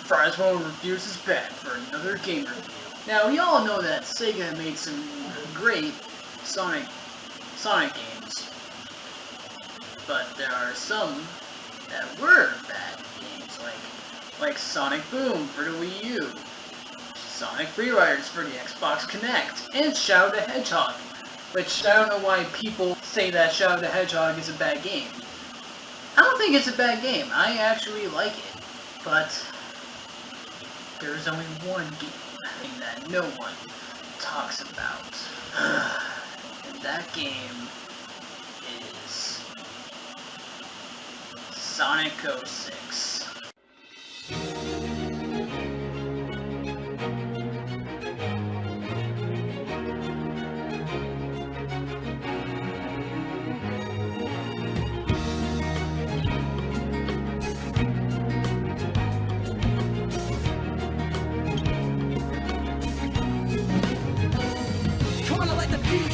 Fries101Reviews is back for another game review. Now, we all know that Sega made some great Sonic games, but there are some that were bad games, like Sonic Boom for the Wii U, Sonic Free Riders for the Xbox Connect, and Shadow the Hedgehog, which I don't know why people say that Shadow the Hedgehog is a bad game. I don't think it's a bad game. I actually like it, but there's only one game that no one talks about, and that game is Sonic 06.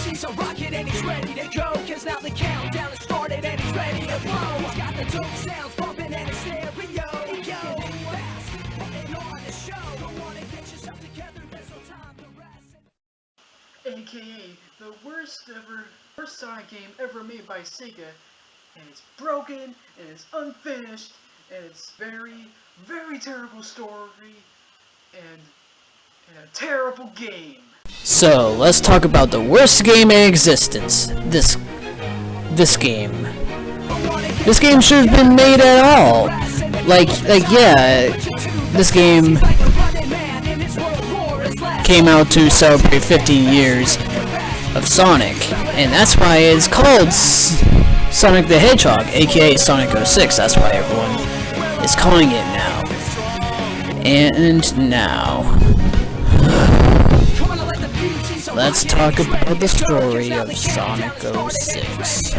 He's a rocket and he's ready to go, cause now the countdown has started and he's ready to blow. He's got the dope sounds bumping and his stereo. Yo, fast, and on the show. Don't wanna get yourself together, there's no time to rest. AKA the worst Sonic game ever made by Sega, and it's broken, and it's unfinished, and it's very, very terrible story, and a terrible game. So, let's talk about the worst game in existence. This game. This game should have been made at all. Yeah, this game came out to celebrate 15 years of Sonic, and that's why it's called Sonic the Hedgehog, aka Sonic 06. That's why everyone is calling it now. And now, let's talk about the story of Sonic 06.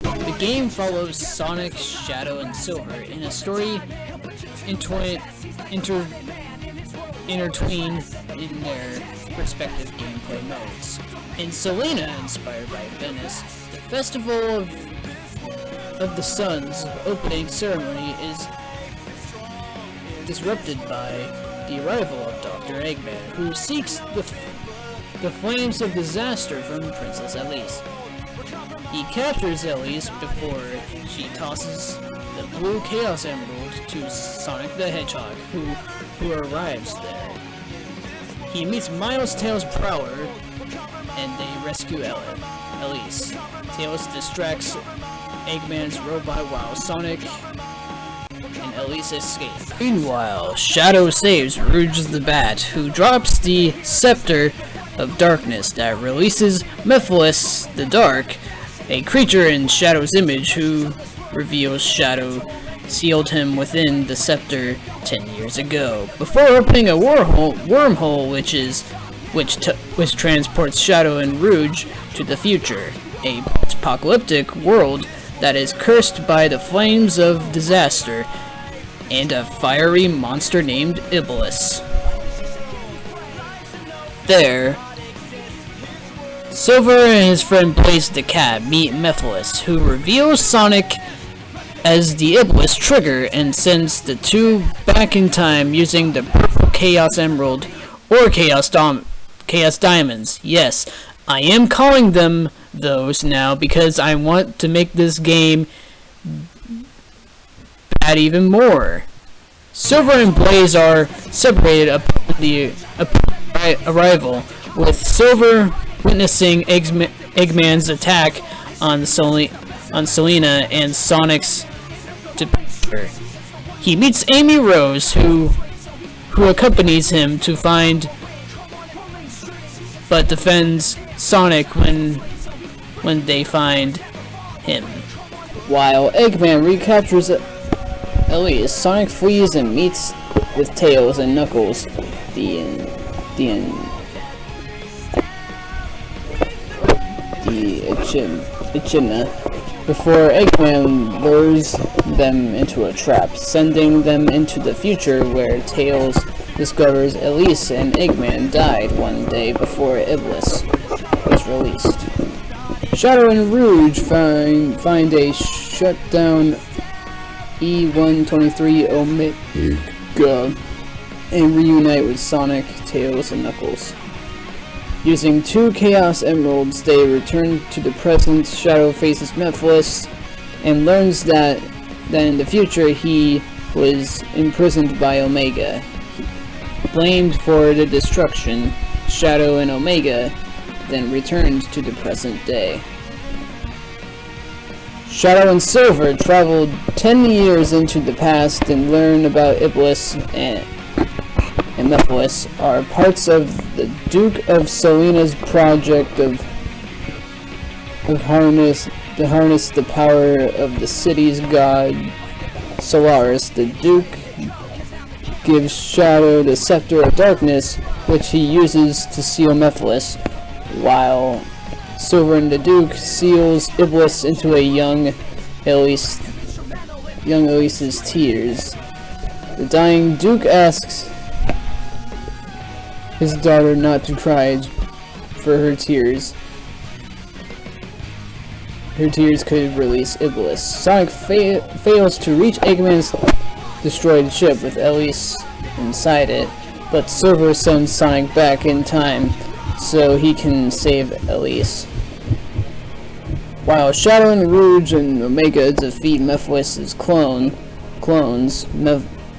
The game follows Sonic, Shadow, and Silver in a story intertwined in their respective gameplay modes. In Selena, inspired by Venice, the Festival of the Sun's opening ceremony is disrupted by the arrival of Dr. Eggman, who seeks the flames of disaster from Princess Elise. He captures Elise before she tosses the blue Chaos Emerald to Sonic the Hedgehog, who arrives there. He meets Miles, Tails, Prower, and they rescue Elise. Tails distracts Eggman's robot while Sonic and Elise escape. Meanwhile, Shadow saves Rouge the Bat, who drops the Scepter of Darkness that releases Mephiles the Dark, a creature in Shadow's image who reveals Shadow sealed him within the scepter 10 years ago, before opening a wormhole which transports Shadow and Rouge to the future, a post-apocalyptic world that is cursed by the flames of disaster and a fiery monster named Iblis. There, Silver and his friend Blaze the Cat meet Mephiles, who reveals Sonic as the Iblis trigger and sends the two back in time using the purple Chaos Emerald or Chaos Diamonds. Yes, I am calling them those now because I want to make this game bad even more. Silver and Blaze are separated upon the arrival, with Silver witnessing Eggman's attack on Selena and Sonic's departure. He meets Amy Rose, who accompanies him to find but defends Sonic when they find him. While Eggman recaptures Elise, Sonic flees and meets with Tails and Knuckles, the Echidna, before Eggman lures them into a trap, sending them into the future where Tails discovers Elise and Eggman died one day before Iblis was released. Shadow and Rouge find a shutdown E123 Omega and reunite with Sonic, Tails, and Knuckles. Using 2 Chaos Emeralds, they return to the present. Shadow faces Mephiles and learns that in the future he was imprisoned by Omega. Blamed for the destruction, Shadow and Omega then returned to the present day. Shadow and Silver traveled 10 years into the past and learn about Iblis and Mephiles are parts of the Duke of Selena's project of harness the power of the city's god Solaris. The Duke gives Shadow the Scepter of Darkness, which he uses to seal Mephiles, while Silver and the Duke seals Iblis into a young Elise's tears. The dying Duke asks his daughter not to cry for her tears. Her tears could release Iblis. Sonic fails to reach Eggman's destroyed ship with Elise inside it, but Silver sends Sonic back in time so he can save Elise. While Shadow and Rouge and Omega defeat Mephiles' clones,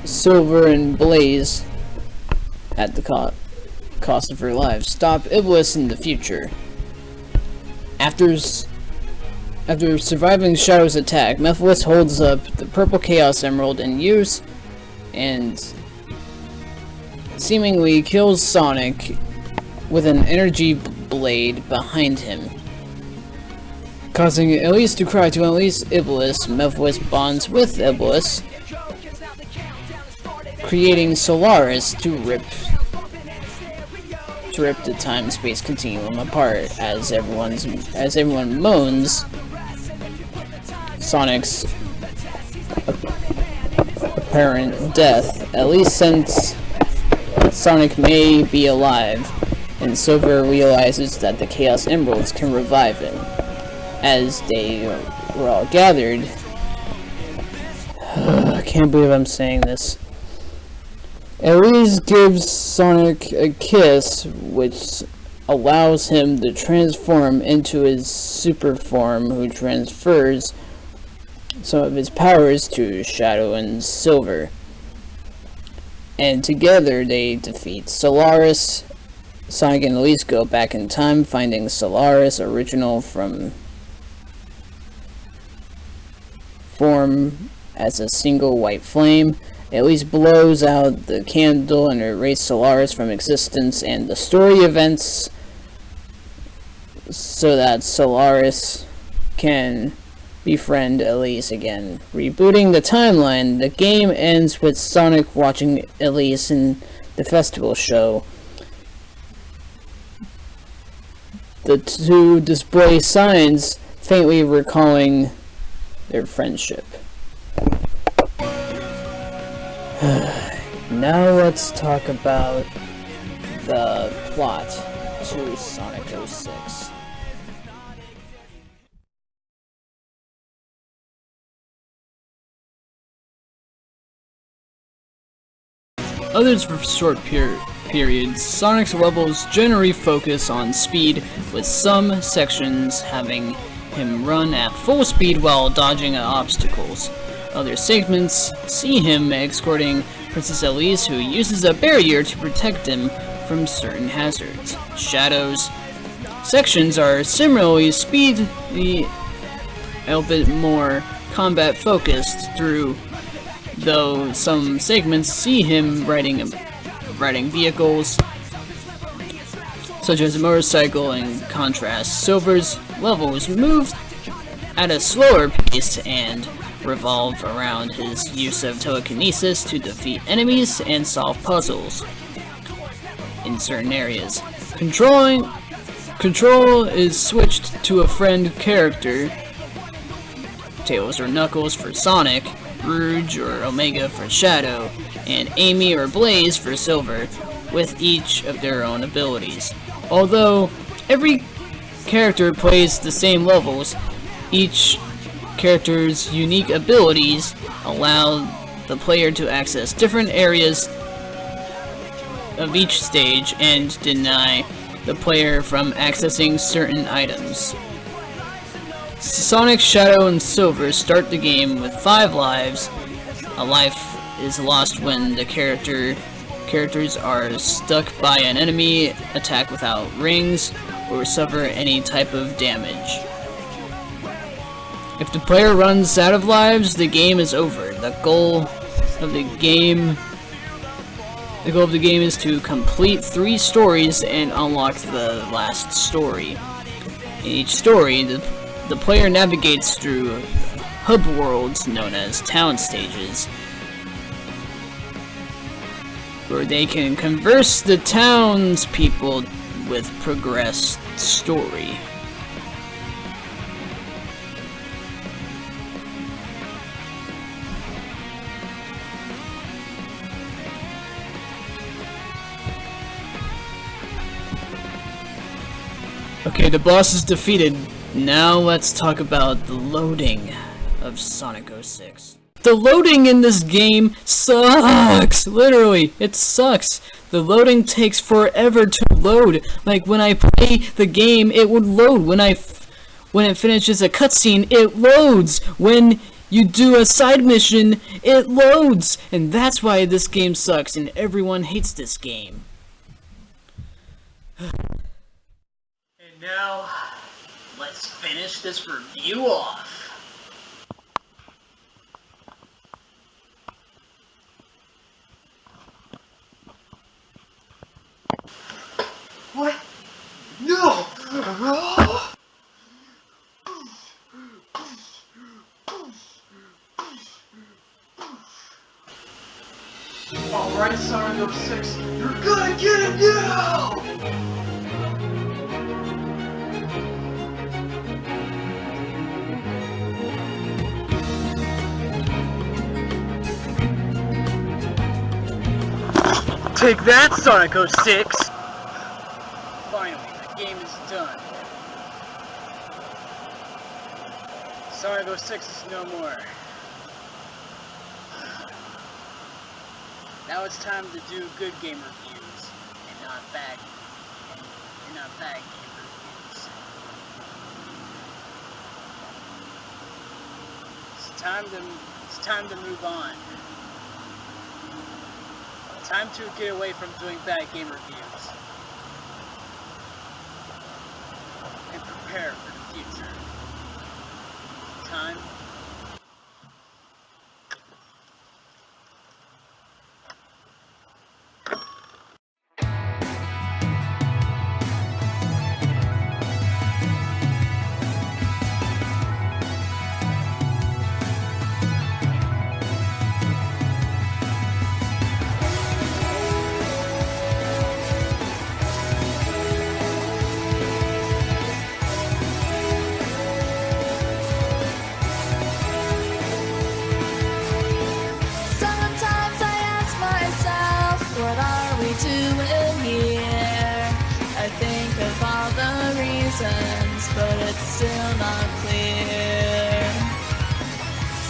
Silver and Blaze, at the cost of her lives, stop Iblis in the future. After surviving Shadow's attack, Mephiles holds up the purple Chaos Emerald in use and seemingly kills Sonic with an energy blade behind him. Causing Elise to cry to unleash Iblis, Mephiles bonds with Iblis, creating Solaris to rip the time-space continuum apart. As everyone moans Sonic's apparent death, Elise senses Sonic may be alive, and Silver realizes that the Chaos Emeralds can revive him. As they were all gathered, I can't believe I'm saying this. Elise gives Sonic a kiss, which allows him to transform into his super form, who transfers some of his powers to Shadow and Silver. And together they defeat Solaris. Sonic and Elise go back in time, finding Solaris original from form as a single white flame. Elise blows out the candle and erases Solaris from existence, and the story events so that Solaris can befriend Elise again. Rebooting the timeline, the game ends with Sonic watching Elise in the festival show. The two display signs faintly recalling their friendship. Now let's talk about the plot to Sonic 06. Others for short periods, Sonic's levels generally focus on speed, with some sections having him run at full speed while dodging obstacles. Other segments see him escorting Princess Elise, who uses a barrier to protect him from certain hazards. Shadow's sections are similarly speedy, a bit more combat focused, though some segments see him riding vehicles, such as a motorcycle. In contrast, Silver's levels move at a slower pace and revolve around his use of telekinesis to defeat enemies and solve puzzles in certain areas. Control is switched to a friend character, Tails or Knuckles for Sonic, Rouge or Omega for Shadow, and Amy or Blaze for Silver, with each of their own abilities. Although every character plays the same levels. Each character's unique abilities allow the player to access different areas of each stage and deny the player from accessing certain items. Sonic, Shadow, and Silver start the game with 5 lives. A life is lost when the characters are stuck by an enemy, attack without rings, or suffer any type of damage. If the player runs out of lives, the game is over. The goal of the game is to complete 3 stories and unlock the last story. In each story, the player navigates through hub worlds known as town stages, where they can converse the townspeople with progressed story. Okay, the boss is defeated. Now let's talk about the loading of Sonic 06. The loading in this game sucks! Literally, it sucks. The loading takes forever to load. Like, when I play the game, it would load. When it finishes a cutscene, it loads. When you do a side mission, it loads. And that's why this game sucks, and everyone hates this game. And now, let's finish this review off. What? No! Alright, Sonic 06, you're gonna get it now! Take that, Sonic 06! Finally, the game is done. Sonic 06 is no more. Now it's time to do good game reviews, and not bad game reviews. It's time to move on. Time to get away from doing bad game reviews and prepare for the future. Time. But it's still not clear.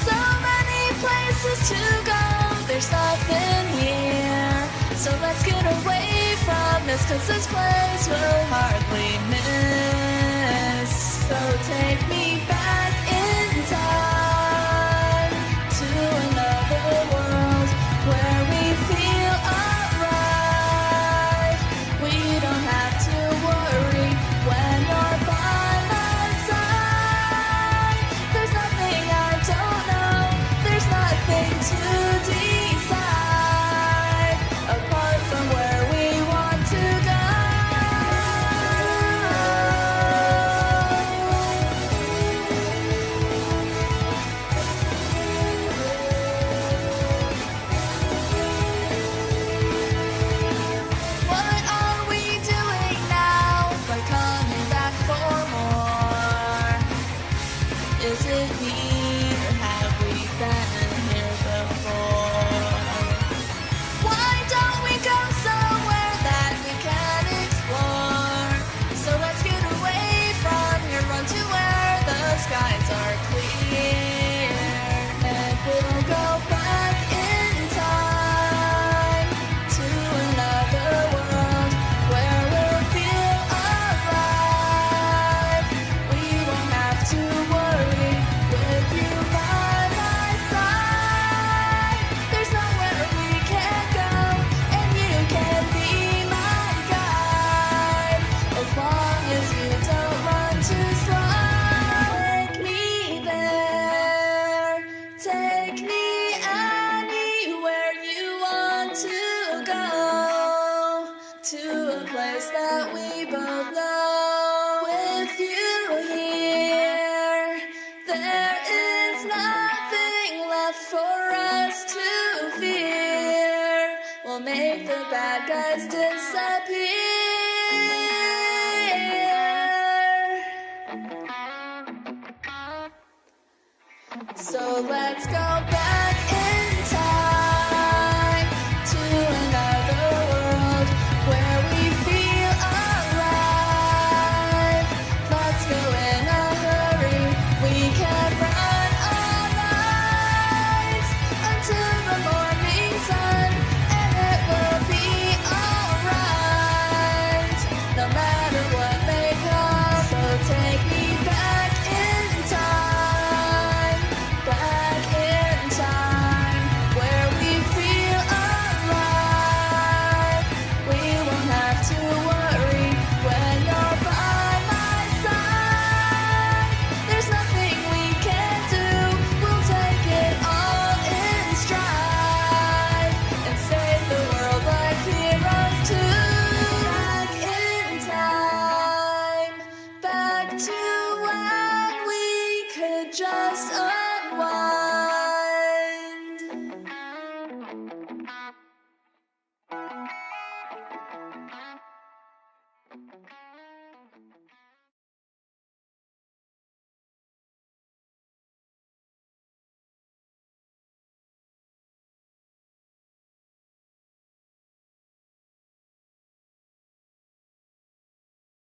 So many places to go, there's nothing here. So let's get away from this, 'cause this place we'll hardly miss. So take me back in time to another world where we feel alive. We don't have to worry when you're by my side. There's nothing I don't know, there's nothing to decide apart from where we want to go. go to a place that we both know. With you here, there is nothing left for us to fear. We'll make the bad guys disappear. So let's go back in time to another world where we feel alive. Let's go in a hurry, we can run all night until the morning sun, and it will be alright, no matter what may come. So take me back in time, where we feel alive. We won't have to worry when you're by my side. There's nothing we can do, we'll take it all in stride and save the world like heroes too. Back in time, back to when we could just